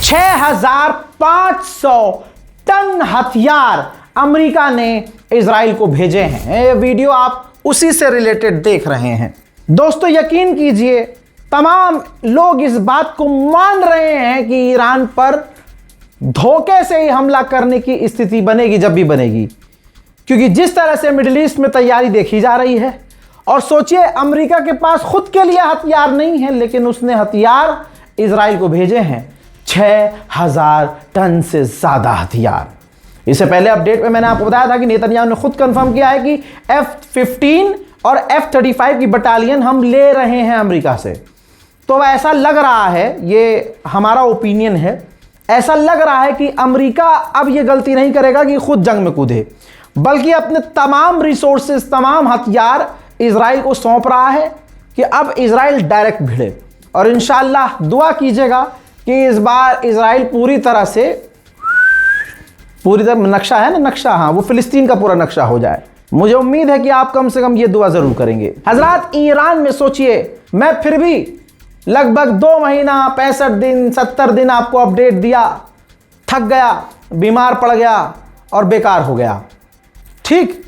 6,500 ton हथियार America ने Israel को भेजे हैं। ये वीडियो आप उसी से रिलेटेड देख रहे हैं। दोस्तों यकीन कीजिए, तमाम लोग इस बात को मान रहे हैं कि ईरान पर धोखे से ही हमला करने की स्थिति बनेगी जब भी बनेगी, क्योंकि जिस तरह से मिडिल ईस्ट में तैयारी देखी जा रही है। और सोचिए, अमेरिका के पास खुद के लिए हथियार नहीं है, लेकिन उसने हथियार इजराइल को भेजे हैं, 6,000 टन से ज्यादा हथियार। इससे पहले अपडेट में मैंने आपको बताया था कि नेतन्याहू ने खुद कंफर्म किया है कि F-15 और F-35 की बटालियन हम ले रहे हैं अमेरिका से। तो ऐसा लग रहा है, ये हमारा ओपिनियन है, ऐसा लग रहा है कि अमेरिका अब ये गलती नहीं करेगा कि खुद जंग में कूदे, बल्कि अपने तमाम रिसोर्सेज, तमाम हथियार इजराइल को सौंप रहा है कि अब इजराइल डायरेक्ट भिड़े। और इंशाअल्लाह दुआ कीजिएगा कि इस बार इजराइल पूरी तरह नक्शा है ना, नक्शा, हाँ, वो फिलिस्तीन का पूरा नक्शा हो जाए। मुझे उम्मीद है कि आप कम से कम ये दुआ जरूर करेंगे। हजरात, ईरान में सोचिए, मैं फिर भी लगभग 2 महीना 65 दिन 70 दिन आपको अपडेट दिया, थक गया, बीमार पड़ गया और बेकार हो गया। ठीक,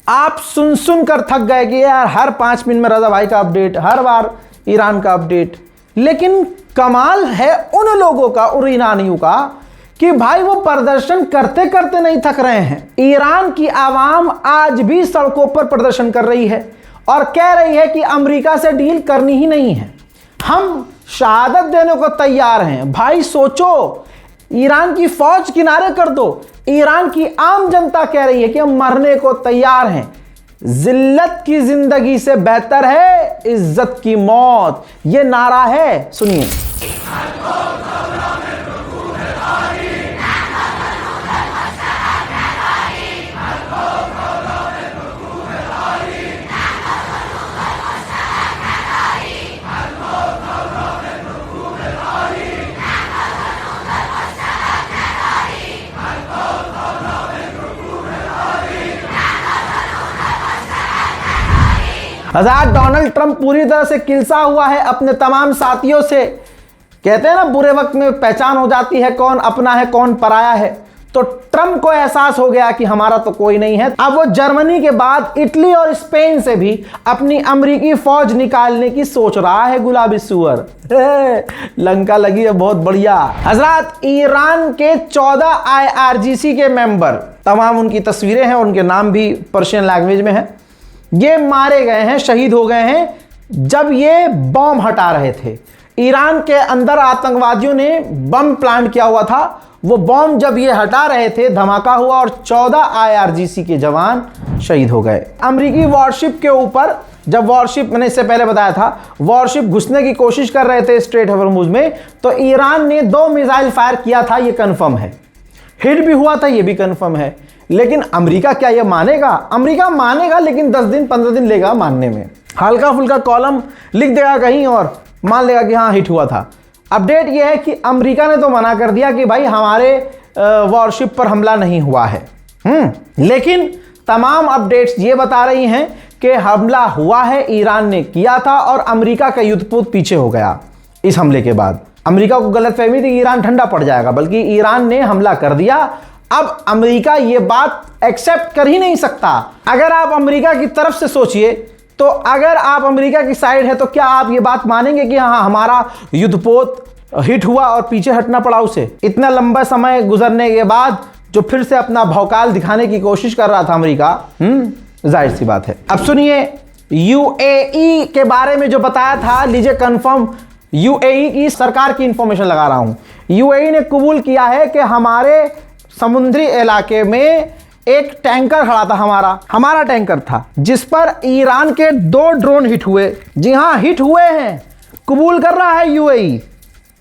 आप सुन कर थक गए कि यार हर 5 मिनट में रजा भाई का अपडेट, हर बार ईरान का अपडेट। लेकिन कमाल है उन लोगों का, उन ईरानियों का, कि भाई वो प्रदर्शन करते करते नहीं थक रहे हैं। ईरान की आवाम आज भी सड़कों पर प्रदर्शन कर रही है और कह रही है कि अमेरिका से डील करनी ही नहीं है, हम शहादत देने को तैयार हैं। भाई सोचो, ईरान की फौज किनारे कर दो, ईरान की आम जनता कह रही है कि हम मरने को तैयार हैं। जिल्लत की जिंदगी से बेहतर है इज्जत की मौत, ये नारा है। सुनिए। डोनाल्ड ट्रंप पूरी तरह से किलसा हुआ है अपने तमाम साथियों से। कहते हैं ना, बुरे वक्त में पहचान हो जाती है कौन अपना है कौन पराया है। तो ट्रंप को एहसास हो गया कि हमारा तो कोई नहीं है। अब वो जर्मनी के बाद इटली और स्पेन से भी अपनी अमेरिकी फौज निकालने की सोच रहा है। गुलाबी सुअर, लंका लगी है बहुत बढ़िया। हजरात, ईरान के 14 IRGC के मेंबर, तमाम उनकी तस्वीरें हैं, उनके नाम भी पर्शियन लैंग्वेज में है, ये मारे गए हैं, शहीद हो गए हैं जब ये बम हटा रहे थे। ईरान के अंदर आतंकवादियों ने बम प्लांट किया हुआ था, वो बम जब ये हटा रहे थे धमाका हुआ और 14 IRGC के जवान शहीद हो गए। अमेरिकी वॉरशिप के ऊपर, जब वॉरशिप, मैंने इससे पहले बताया था, वॉरशिप घुसने की कोशिश कर रहे थे स्ट्रेट ऑफ हॉर्मुज में, तो ईरान ने 2 मिसाइल फायर किया था, ये कंफर्म है। हिट भी हुआ था, ये भी कंफर्म है। लेकिन अमेरिका क्या ये मानेगा? अमेरिका मानेगा, लेकिन 10 दिन 15 दिन लेगा मानने में। हल्का फुल्का कॉलम लिख देगा कहीं और मान लेगा कि हाँ हिट हुआ था। अपडेट ये है कि अमेरिका ने तो मना कर दिया कि भाई हमारे वॉरशिप पर हमला नहीं हुआ है। लेकिन तमाम अपडेट्स ये बता रही हैं कि हमला हुआ है, ईरान ने किया था और अमेरिका का युद्धपोत पीछे हो गया इस हमले के बाद। अमेरिका को गलतफहमी थी कि ईरान ठंडा पड़ जाएगा, बल्कि ईरान ने हमला कर दिया। अब अमेरिका ये बात एक्सेप्ट कर ही नहीं सकता। अगर आप अमेरिका की तरफ से सोचिए, तो अगर आप अमेरिका की साइड है तो क्या आप ये बात मानेंगे कि हाँ हमारा युद्धपोत हिट हुआ और पीछे हटना पड़ा उसे? इतना लंबा समय गुजरने के बाद जो फिर से अपना भौकाल दिखाने की कोशिश कर रहा था अमेरिका, जाहिर सी बात है। अब सुनिए, यूएई के बारे में जो बताया था, लीजिए कंफर्म, यूएई की सरकार की इंफॉर्मेशन लगा रहा हूं। यूएई ने कबूल किया है कि हमारे समुद्री इलाके में एक टैंकर खड़ा था, हमारा टैंकर था, जिस पर ईरान के 2 ड्रोन हिट हुए। जी हां, हिट हुए हैं, कबूल कर रहा है यूएई।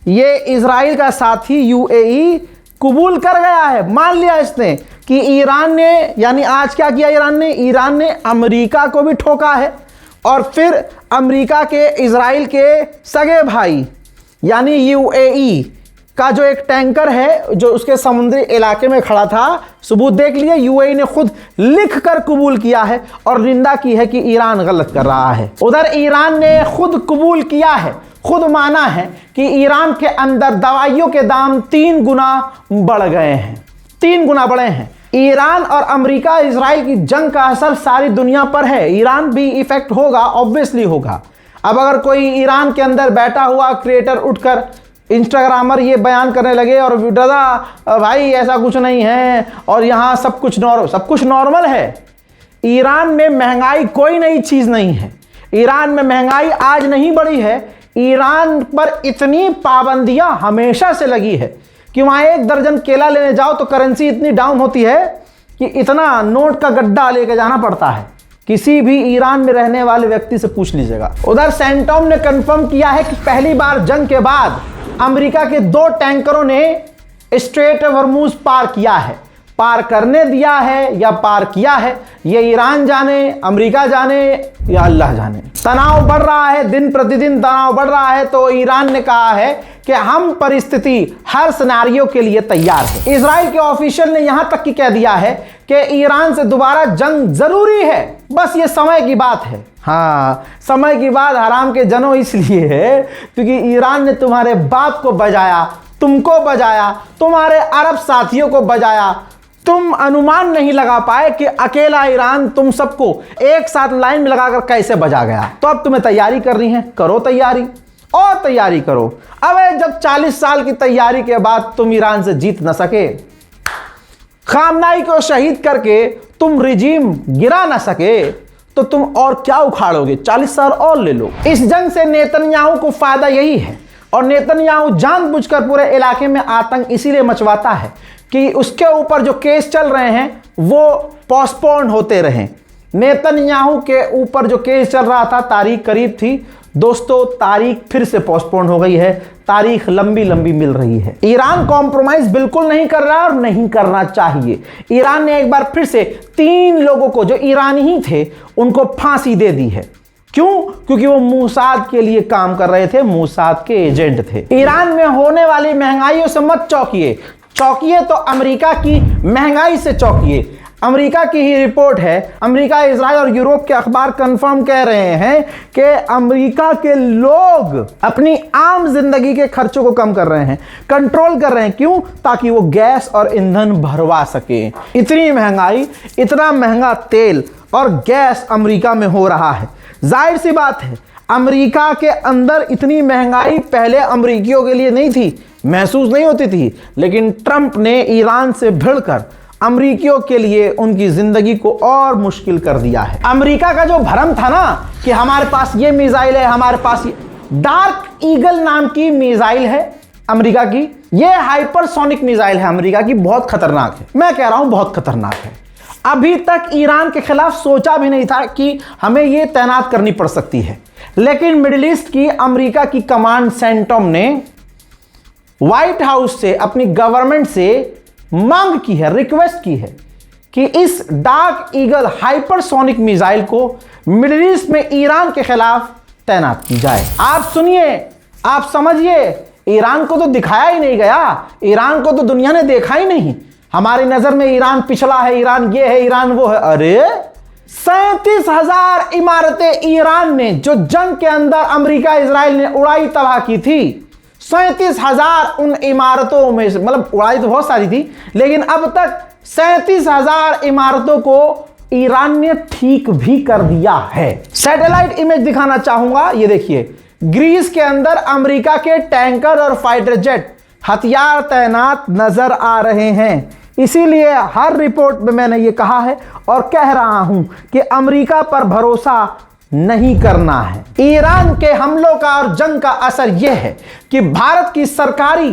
ये इजराइल का साथी यूएई कबूल कर गया है, मान लिया इसने कि ईरान ने, यानी आज क्या किया ईरान ने अमेरिका को भी ठोका है। और फिर अमेरिका के इजराइल के सगे भाई यानी यूएई का जो एक टैंकर है जो उसके समुद्री इलाके में खड़ा था, सबूत देख लिए, यूएई ने खुद लिखकर कबूल किया है और निंदा की है कि ईरान गलत कर रहा है। उधर ईरान ने खुद कबूल किया है, खुद माना है कि ईरान के अंदर दवाइयों के दाम 3 गुना बढ़ गए हैं, 3 गुना बढ़े हैं। ईरान और अमेरिका इजराइल की जंग का असर सारी दुनिया पर है, ईरान भी इफेक्ट होगा, ऑब्वियसली होगा। अब अगर कोई ईरान के अंदर बैठा हुआ क्रिएटर उठकर, इंस्टाग्रामर ये बयान करने लगे और दादा भाई ऐसा कुछ नहीं है और यहाँ सब कुछ नॉर्मल है। ईरान में महंगाई कोई नई चीज़ नहीं है, ईरान में महंगाई आज नहीं बढ़ी है। ईरान पर इतनी पाबंदियां हमेशा से लगी है कि वहाँ 1 दर्जन केला लेने जाओ तो करेंसी इतनी डाउन होती है कि इतना नोट का गड्ढा लेके जाना पड़ता है। किसी भी ईरान में रहने वाले व्यक्ति से पूछ लीजिएगा। उधर सेंटॉम ने कंफर्म किया है कि पहली बार जंग के बाद अमेरिका के 2 टैंकरों ने स्ट्रेट हॉर्मुज पार किया है। पार करने दिया है या पार किया है, ये ईरान जाने, अमेरिका जाने या अल्लाह जाने। तनाव बढ़ रहा है, दिन प्रतिदिन तनाव बढ़ रहा है, तो ईरान ने कहा है कि हम परिस्थिति हर सिनेरियो के लिए तैयार है। इजराइल के ऑफिशियल ने यहां तक कि कह दिया है कि ईरान से दोबारा जंग जरूरी है, बस ये समय की बात है। हाँ, समय की बात हराम के जनो इसलिए है क्योंकि ईरान ने तुम्हारे बाप को बजाया, तुमको बजाया, तुम्हारे अरब साथियों को बजाया। तुम अनुमान नहीं लगा पाए कि अकेला ईरान तुम सबको एक साथ लाइन में लगाकर कैसे बजा गया। तो अब तुम्हें तैयारी करनी है, करो तैयारी और तैयारी करो। अब जब 40 साल की तैयारी के बाद तुम ईरान से जीत न सके, खामनाई को शहीद करके तुम रिजीम गिरा न सके, तो तुम और क्या उखाड़ोगे? 40 साल और ले लो। इस जंग से नेतन्याहू को फायदा यही है, और नेतन्याहू जानबूझकर पूरे इलाके में आतंक इसीलिए मचवाता है कि उसके ऊपर जो केस चल रहे हैं वो पोस्टपोन होते रहें। नेतन्याहू के ऊपर जो केस चल रहा था, तारीख करीब थी दोस्तों, तारीख फिर से पोस्टपोन हो गई है, तारीख लंबी लंबी मिल रही है। ईरान कॉम्प्रोमाइज बिल्कुल नहीं कर रहा और नहीं करना चाहिए। ईरान ने एक बार फिर से 3 लोगों को जो ईरानी ही थे उनको फांसी दे दी है। क्यों? क्योंकि वो मूसाद के लिए काम कर रहे थे, मूसाद के एजेंट थे। ईरान में होने वाली महंगाइयों से मत चौंकिए, चौंकिए तो अमेरिका की महंगाई से चौंकिए। अमेरिका की ही रिपोर्ट है, अमेरिका, इजराइल और यूरोप के अखबार कंफर्म कह रहे हैं कि अमेरिका के लोग अपनी आम जिंदगी के खर्चों को कम कर रहे हैं, कंट्रोल कर रहे हैं। क्यों? ताकि वो गैस और ईंधन भरवा सके। इतनी महंगाई, इतना महंगा तेल और गैस अमेरिका में हो रहा है। जाहिर सी बात है, अमेरिका के अंदर इतनी महंगाई पहले अमेरिकियों के लिए नहीं थी, महसूस नहीं होती थी, लेकिन ट्रंप ने ईरान से भिड़कर अमेरिकियों के लिए उनकी जिंदगी को और मुश्किल कर दिया है। अमेरिका का जो भ्रम था ना कि हमारे पास ये मिसाइल है, हमारे पास ये डार्क ईगल नाम की मिसाइल है अमेरिका की, ये हाइपरसोनिक मिसाइल है अमेरिका की, बहुत खतरनाक है। मैं कह रहा हूं बहुत खतरनाक है। अभी तक ईरान के खिलाफ सोचा भी नहीं था कि हमें ये तैनात करनी पड़ सकती है, लेकिन मिडिल ईस्ट की अमेरिका की कमांड सेंटॉम ने व्हाइट हाउस से, अपनी गवर्नमेंट से मांग की है, रिक्वेस्ट की है कि इस डार्क ईगल हाइपरसोनिक मिसाइल को मिडिल ईस्ट में ईरान के खिलाफ तैनात की जाए। आप सुनिए, आप समझिए, ईरान को तो दिखाया ही नहीं गया, ईरान को तो दुनिया ने देखा ही नहीं। हमारी नजर में ईरान पिछड़ा है, ईरान ये है, ईरान वो है। अरे 37,000 इमारतें ईरान ने जो जंग के अंदर अमेरिका इजराइल ने उड़ाई तबाह की थी, 37,000 उन इमारतों में से, मतलब उड़ाई तो बहुत सारी थी, लेकिन अब तक 37,000 इमारतों को ईरान ने ठीक भी कर दिया है। सैटेलाइट इमेज दिखाना चाहूंगा, ये देखिए, ग्रीस के अंदर अमेरिका के टैंकर और फाइटर जेट हथियार तैनात नजर आ रहे हैं। इसीलिए हर रिपोर्ट में मैंने ये कहा है और कह रहा हूं कि अमेरिका पर भरोसा नहीं करना है। ईरान के हमलों का और जंग का असर यह है कि भारत की सरकारी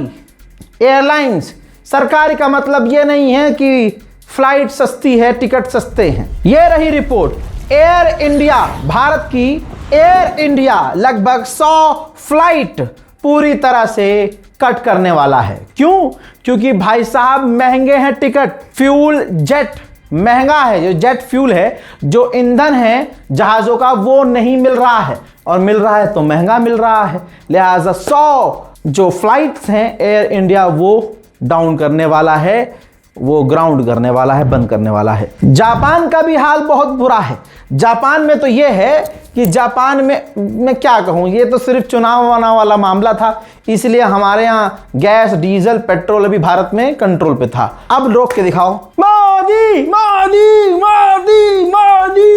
एयरलाइंस, सरकारी का मतलब यह नहीं है कि फ्लाइट सस्ती है, टिकट सस्ते हैं। यह रही रिपोर्ट, एयर इंडिया, भारत की एयर इंडिया लगभग 100 फ्लाइट पूरी तरह से कट करने वाला है। क्यों? क्योंकि भाई साहब महंगे हैं टिकट, फ्यूल जेट महंगा है, जो जेट फ्यूल है, जो ईंधन है जहाजों का, वो नहीं मिल रहा है, और मिल रहा है तो महंगा मिल रहा है। लिहाजा 100 जो फ्लाइट्स हैं एयर इंडिया वो डाउन करने वाला है वो ग्राउंड करने वाला है, बंद करने वाला है। जापान का भी हाल बहुत बुरा है। जापान में तो ये है कि जापान में मैं क्या कहूँ, ये तो सिर्फ चुनाव वाला मामला था, इसलिए हमारे यहाँ गैस डीजल पेट्रोल अभी भारत में कंट्रोल पे था। अब रोक के दिखाओ, मोदी मोदी मोदी मोदी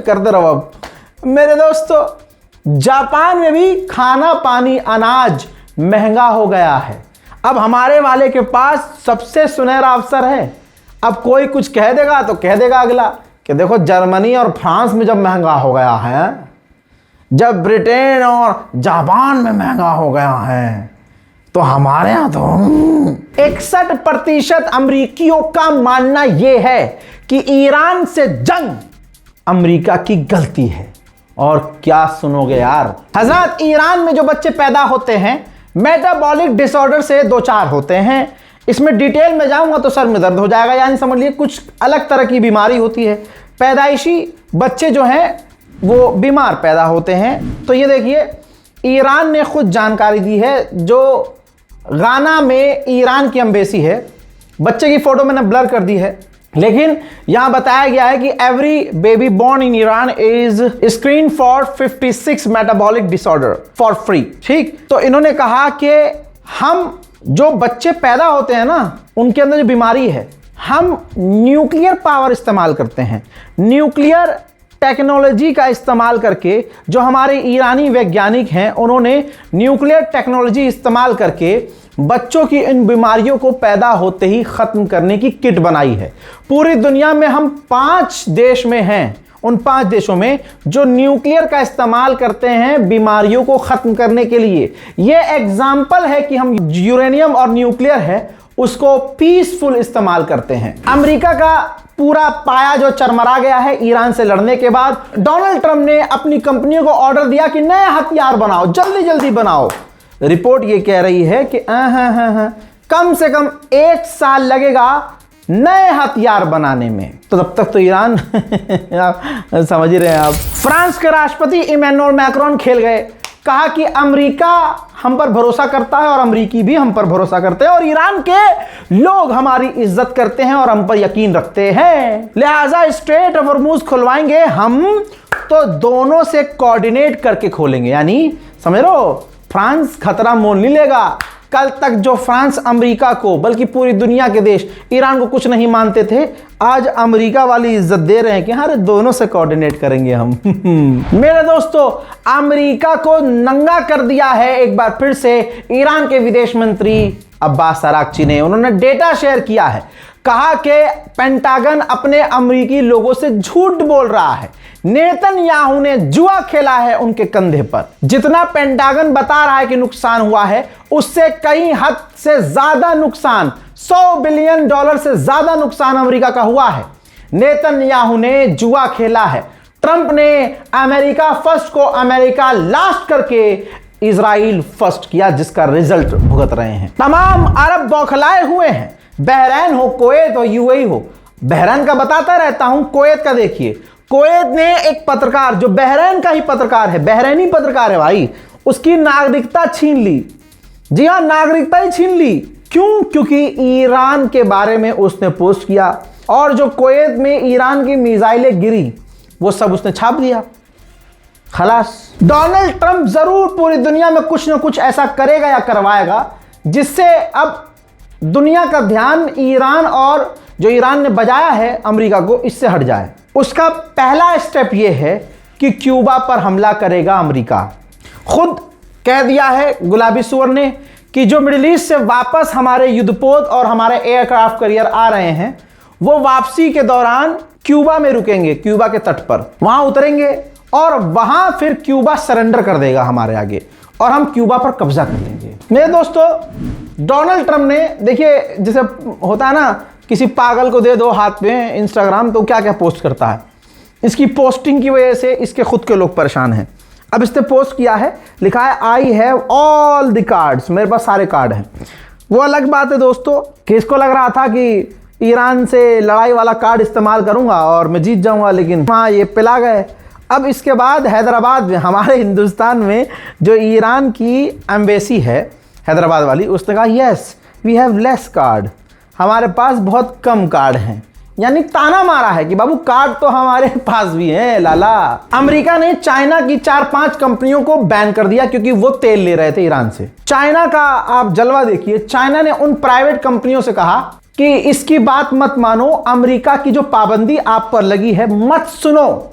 करते रहो। अब मेरे दोस्तों, जापान में भी खाना पानी अनाज महंगा हो गया है। अब हमारे वाले के पास सबसे सुनहरा अवसर है। अब कोई कुछ कह देगा तो कह देगा अगला कि देखो जर्मनी और फ्रांस में जब महंगा हो गया है, जब ब्रिटेन और जापान में महंगा हो गया है, तो हमारे यहाँ तो 61% अमरीकियों का मानना यह है कि ईरान से जंग अमरीका की गलती है। और क्या सुनोगे यार हजरत, ईरान में जो बच्चे पैदा होते हैं मेटाबॉलिक डिसऑर्डर से 2-4 होते हैं। इसमें डिटेल में जाऊंगा तो सर में दर्द हो जाएगा, यानी समझ लिए कुछ अलग तरह की बीमारी होती है। पैदाइशी बच्चे जो हैं वो बीमार पैदा होते हैं। तो ये देखिए, ईरान ने खुद जानकारी दी है, जो गाना में ईरान की एम्बेसी है। बच्चे की फोटो मैंने ब्लर कर दी है, लेकिन यहां बताया गया है कि every baby born in Iran is screen for 56 metabolic disorder for free. ठीक, तो इन्होंने कहा कि हम जो बच्चे पैदा होते हैं ना, उनके अंदर जो बीमारी है, हम न्यूक्लियर पावर इस्तेमाल करते हैं। न्यूक्लियर टेक्नोलॉजी का इस्तेमाल करके, जो हमारे ईरानी वैज्ञानिक हैं, उन्होंने न्यूक्लियर टेक्नोलॉजी इस्तेमाल करके बच्चों की इन बीमारियों को पैदा होते ही खत्म करने की किट बनाई है। पूरी दुनिया में हम 5 देश में हैं, उन 5 देशों में जो न्यूक्लियर का इस्तेमाल करते हैं बीमारियों को खत्म करने के लिए। यह एग्जाम्पल है कि हम यूरेनियम और न्यूक्लियर है उसको पीसफुल इस्तेमाल करते हैं। अमेरिका का पूरा पाया जो चरमरा गया है ईरान से लड़ने के बाद, डोनाल्ड ट्रंप ने अपनी कंपनियों को ऑर्डर दिया कि नए हथियार बनाओ, जल्दी जल्दी बनाओ। रिपोर्ट ये कह रही है कि कम से कम 1 साल लगेगा नए हथियार बनाने में। तो तब तक तो ईरान आप समझ ही रहे हैं आप। फ्रांस के राष्ट्रपति इमैनुअल मैक्रोन खेल गए, कहा कि अमेरिका हम पर भरोसा करता है और अमेरिकी भी हम पर भरोसा करते हैं, और ईरान के लोग हमारी इज्जत करते हैं और हम पर यकीन रखते हैं, लिहाजा स्ट्रेट ऑफ हॉर्मुज खुलवाएंगे हम, तो दोनों से कोऑर्डिनेट करके खोलेंगे। यानी समझ लो, फ्रांस खतरा मोल नहीं लेगा। कल तक जो फ्रांस अमेरिका को, बल्कि पूरी दुनिया के देश ईरान को कुछ नहीं मानते थे, आज अमेरिका वाली इज्जत दे रहे हैं कि हाँ दोनों से कोऑर्डिनेट करेंगे हम। मेरे दोस्तों, अमेरिका को नंगा कर दिया है एक बार फिर से ईरान के विदेश मंत्री अब्बास अरागची ने। उन्होंने डेटा शेयर किया है, कहा कि पेंटागन अपने अमेरिकी लोगों से झूठ बोल रहा है। नेतन्याहू ने जुआ खेला है उनके कंधे पर। जितना पेंटागन बता रहा है कि नुकसान हुआ है, उससे कई हद से ज्यादा नुकसान, $100 बिलियन से ज्यादा नुकसान अमेरिका का हुआ है। नेतन्याहू ने जुआ खेला है। ट्रंप ने अमेरिका फर्स्ट को अमेरिका लास्ट करके इजराइल फर्स्ट किया, जिसका रिजल्ट भुगत रहे हैं। तमाम अरब बौखलाए हुए हैं, बहरैन हो, कुवैत हो, यूएई हो। बहरैन का बताता रहता हूं, कुवैत का देखिए। कुवैत ने एक पत्रकार, जो बहरैन का ही पत्रकार है, बहरैनी पत्रकार है भाई, उसकी नागरिकता छीन ली। जी हां, नागरिकता ही छीन ली। क्यों? क्योंकि ईरान के बारे में उसने पोस्ट किया, और जो कुवैत में ईरान की मिसाइलें गिरी वो सब उसने छाप दिया। खलास। डोनाल्ड ट्रंप जरूर पूरी दुनिया में कुछ ना कुछ ऐसा करेगा या करवाएगा, जिससे अब दुनिया का ध्यान ईरान और जो ईरान ने बजाया है अमेरिका को, इससे हट जाए। उसका पहला स्टेप यह है कि क्यूबा पर हमला करेगा अमेरिका। खुद कह दिया है गुलाबी सुअर ने कि जो मिडिल ईस्ट से वापस हमारे युद्धपोत और हमारे एयरक्राफ्ट कैरियर आ रहे हैं, वो वापसी के दौरान क्यूबा में रुकेंगे, क्यूबा के तट पर वहां उतरेंगे, और वहां फिर क्यूबा सरेंडर कर देगा हमारे आगे, और हम क्यूबा पर कब्जा कर लेंगे। मेरे दोस्तों, डोनाल्ड ट्रंप ने, देखिए जैसे होता है ना, किसी पागल को दे दो हाथ में इंस्टाग्राम, तो क्या क्या पोस्ट करता है। इसकी पोस्टिंग की वजह से इसके खुद के लोग परेशान हैं। अब इसने पोस्ट किया है, लिखा है I have all the cards, मेरे पास सारे कार्ड हैं। वो अलग बात है दोस्तों कि इसको लग रहा था कि ईरान से लड़ाई वाला कार्ड इस्तेमाल करूंगा और मैं जीत जाऊंगा, लेकिन हाँ ये पिला गए। अब इसके बाद हैदराबाद में, हमारे हिंदुस्तान में जो ईरान की एम्बेसी है हैदराबाद वाली, उसने कहा yes we have less card, हमारे पास बहुत कम कार्ड हैं, यानी ताना मारा है कि बाबू कार्ड तो हमारे पास भी है लाला। अमेरिका ने चाइना की 4-5 कंपनियों को बैन कर दिया क्योंकि वो तेल ले रहे थे ईरान से। चाइना का आप जलवा देखिए, चाइना ने उन प्राइवेट कंपनियों से कहा कि इसकी बात मत मानो, अमेरिका की जो पाबंदी आप पर लगी है मत सुनो,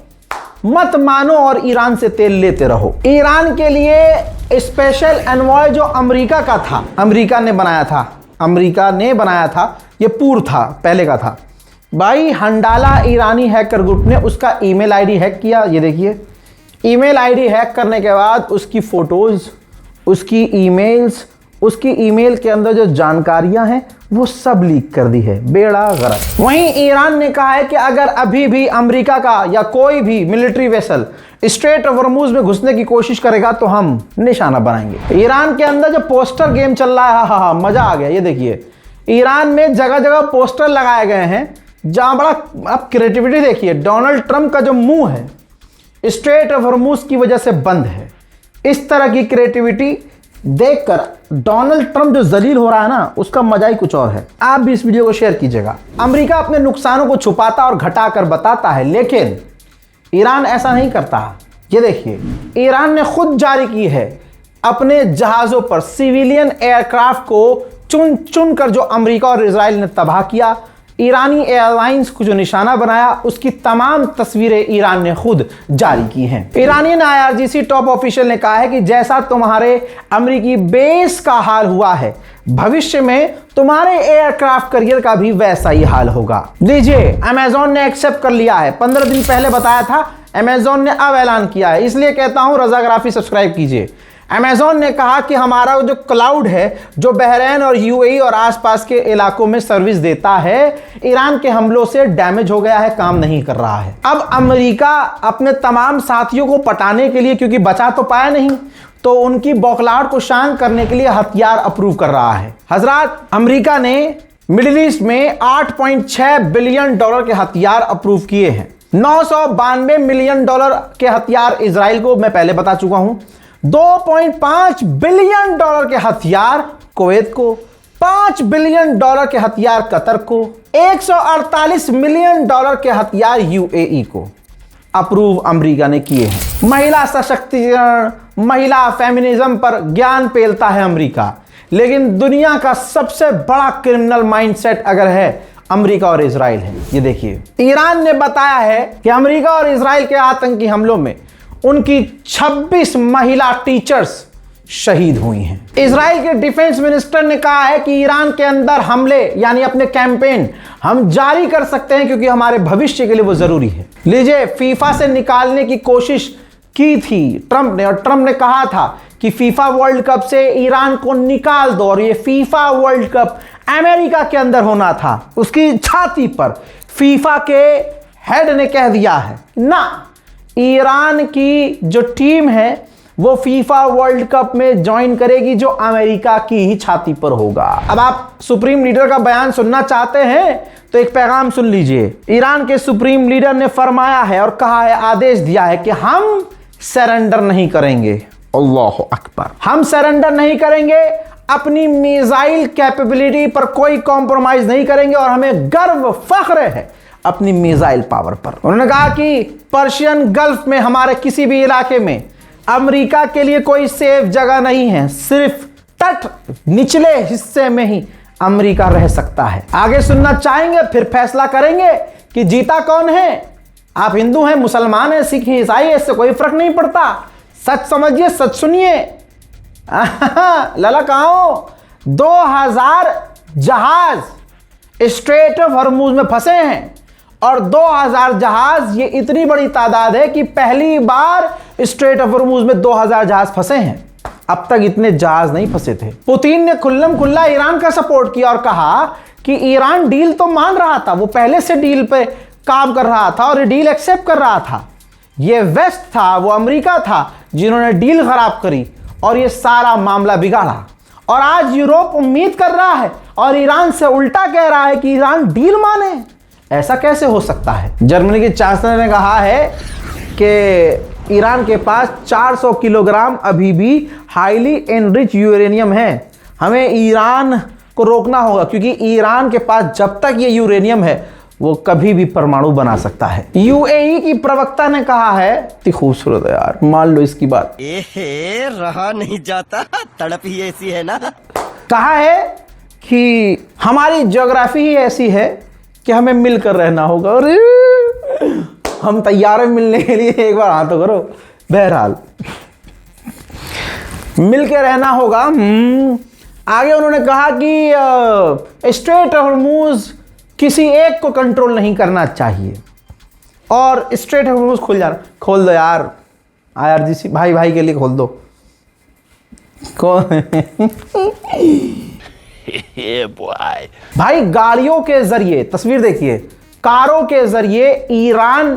मत मानो और ईरान से तेल लेते रहो। ईरान के लिए स्पेशल एनवॉय जो अमेरिका का था, अमेरिका ने बनाया था, ये पूर्व था, पहले का था भाई। हंडाला ईरानी हैकर ग्रुप ने उसका ईमेल आईडी हैक किया। ये देखिए, ईमेल आईडी हैक करने के बाद उसकी फोटोज, उसकी ईमेल्स, उसकी ईमेल के अंदर जो जानकारियां हैं वो सब लीक कर दी है। बेड़ा गर्क। वहीं ईरान ने कहा है कि अगर अभी भी अमेरिका का या कोई भी military vessel straight of Hormuz में घुसने की कोशिश करेगा तो हम निशाना बनाएंगे। ईरान के अंदर जो पोस्टर गेम चल रहा है, हा मजा आ गया। ये देखिए, ईरान में जगह जगह पोस्टर लगाए गए हैं जहां बड़ा, आप क्रिएटिविटी देखिए। डोनाल्ड ट्रंप का जो मुंह है स्ट्रेट ऑफ हॉर्मुज की वजह से बंद है। इस तरह की क्रिएटिविटी देखकर डोनाल्ड ट्रंप जो जलील हो रहा है ना, उसका मजा ही कुछ और है। आप भी इस वीडियो को शेयर कीजिएगा। अमेरिका अपने नुकसानों को छुपाता और घटाकर बताता है, लेकिन ईरान ऐसा नहीं करता। ये देखिए, ईरान ने खुद जारी की है अपने जहाजों पर सिविलियन एयरक्राफ्ट को चुन चुन कर जो अमेरिका और इजराइल ने तबाह किया, ईरानी एयरलाइंस को जो निशाना बनाया, उसकी तमाम तस्वीरें ईरान ने खुद जारी की हैं। ईरानियन IRGC टॉप ऑफिशियल ने कहा है कि जैसा तुम्हारे अमेरिकी बेस का हाल हुआ है, भविष्य में तुम्हारे एयरक्राफ्ट करियर का भी वैसा ही हाल होगा। लीजिए, अमेजॉन ने एक्सेप्ट कर लिया है। 15 दिन पहले बताया था, अमेजॉन ने अब ऐलान किया है। इसलिए कहता हूं रजाग्राफी सब्सक्राइब कीजिए। अमेजॉन ने कहा कि हमारा जो क्लाउड है, जो बहरीन और UAE और आसपास के इलाकों में सर्विस देता है, ईरान के हमलों से डैमेज हो गया है, काम नहीं कर रहा है। अब अमेरिका अपने तमाम साथियों को पटाने के लिए, क्योंकि बचा तो पाया नहीं, तो उनकी बौखलाहट को शांत करने के लिए हथियार अप्रूव कर रहा है। हजरात, अमेरिका ने मिडिल ईस्ट में $8.6 बिलियन के हथियार अप्रूव किए हैं। $992 मिलियन के हथियार इजराइल को मैं पहले बता चुका हूं, $2.5 बिलियन के हथियार कुवैत को, $5 बिलियन के हथियार कतर को, $148 मिलियन के हथियार UAE को अप्रूव अमेरिका ने किए हैं। महिला सशक्तिकरण, महिला फेमिनिज्म पर ज्ञान पेलता है अमेरिका, लेकिन दुनिया का सबसे बड़ा क्रिमिनल माइंडसेट अगर है, अमेरिका और इजराइल है। ये देखिए, ईरान ने बताया है कि अमेरिका और इजराइल के आतंकी हमलों में उनकी 26 महिला टीचर्स शहीद हुई हैं। इजराइल के डिफेंस मिनिस्टर ने कहा है कि ईरान के अंदर हमले यानी अपने कैंपेन हम जारी कर सकते हैं क्योंकि हमारे भविष्य के लिए वो जरूरी है। लीजिए, फीफा से निकालने की कोशिश की थी ट्रंप ने, और ट्रंप ने कहा था कि फीफा वर्ल्ड कप से ईरान को निकाल दो, और ये फीफा वर्ल्ड कप अमेरिका के अंदर होना था। उसकी छाती पर फीफा के हेड ने कह दिया है ना, ईरान की जो टीम है वो फीफा वर्ल्ड कप में ज्वाइन करेगी जो अमेरिका की ही छाती पर होगा। अब आप सुप्रीम लीडर का बयान सुनना चाहते हैं तो एक पैगाम सुन लीजिए। ईरान के सुप्रीम लीडर ने फरमाया है और कहा है, आदेश दिया है कि हम सरेंडर नहीं करेंगे। अल्लाह अकबर। हम सरेंडर नहीं करेंगे, अपनी मिसाइल कैपेबिलिटी पर कोई कॉम्प्रोमाइज नहीं करेंगे और हमें गर्व फख्र है अपनी मिसाइल पावर पर। उन्होंने कहा कि पर्शियन गल्फ में हमारे किसी भी इलाके में अमेरिका के लिए कोई सेफ जगह नहीं है, सिर्फ तट निचले हिस्से में ही अमेरिका रह सकता है। आगे सुनना चाहेंगे, फिर फैसला करेंगे कि जीता कौन है। आप हिंदू हैं, मुसलमान हैं, सिख हैं, ईसाई हैं, इससे कोई फर्क नहीं पड़ता। सच समझिए, सच सुनिए। लाला कहाँ हो? 2000 जहाज स्ट्रेट ऑफ हॉर्मुज में फंसे हैं, और 2000 जहाज ये इतनी बड़ी तादाद है कि पहली बार स्ट्रेट ऑफ हॉर्मुज में 2000 जहाज फंसे हैं। अब तक इतने जहाज नहीं फंसे थे। पुतिन ने खुल्लम खुल्ला ईरान का सपोर्ट किया और कहा कि ईरान डील तो मान रहा था, वो पहले से डील पे काम कर रहा था और ये डील एक्सेप्ट कर रहा था। ये वेस्ट था, वो अमेरिका था जिन्होंने डील खराब करी और ये सारा मामला बिगाड़ा। और आज यूरोप उम्मीद कर रहा है और ईरान से उल्टा कह रहा है कि ईरान डील माने। ऐसा कैसे हो सकता है? जर्मनी की चांसलर ने कहा है कि ईरान के पास 400 किलोग्राम अभी भी हाईली एनरिच यूरेनियम है। हमें ईरान को रोकना होगा, क्योंकि ईरान के पास जब तक ये यूरेनियम है वो कभी भी परमाणु बना सकता है। यूएई की प्रवक्ता ने कहा है, इतनी खूबसूरत है यार, मान लो इसकी बात, रहा नहीं जाता, तड़प ही ऐसी है ना। कहा है कि हमारी ज्योग्राफी ही ऐसी है कि हमें मिलकर रहना होगा। और हम तैयार हैं मिलने के लिए, एक बार हाथ तो करो। बहरहाल मिलकर रहना होगा। आगे उन्होंने कहा कि स्ट्रेट हॉर्मूज किसी एक को कंट्रोल नहीं करना चाहिए और स्ट्रेट हॉर्मूज खोल दो यार, IRGC भाई भाई के लिए खोल दो। भाई गाड़ियों के जरिए, तस्वीर देखिए, कारों के जरिए ईरान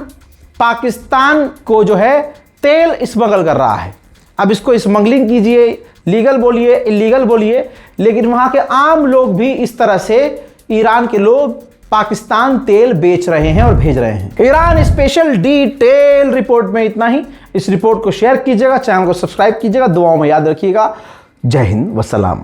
पाकिस्तान को जो है तेल स्मगल कर रहा है। अब इसको स्मगलिंग कीजिए, लीगल बोलिए, इलीगल बोलिए, लेकिन वहां के आम लोग भी इस तरह से ईरान के लोग पाकिस्तान तेल बेच रहे हैं और भेज रहे हैं। ईरान स्पेशल डिटेल रिपोर्ट में इतना ही। इस रिपोर्ट को शेयर कीजिएगा, चैनल को सब्सक्राइब कीजिएगा, दुआओं में याद रखिएगा। जय हिंद, वसलाम।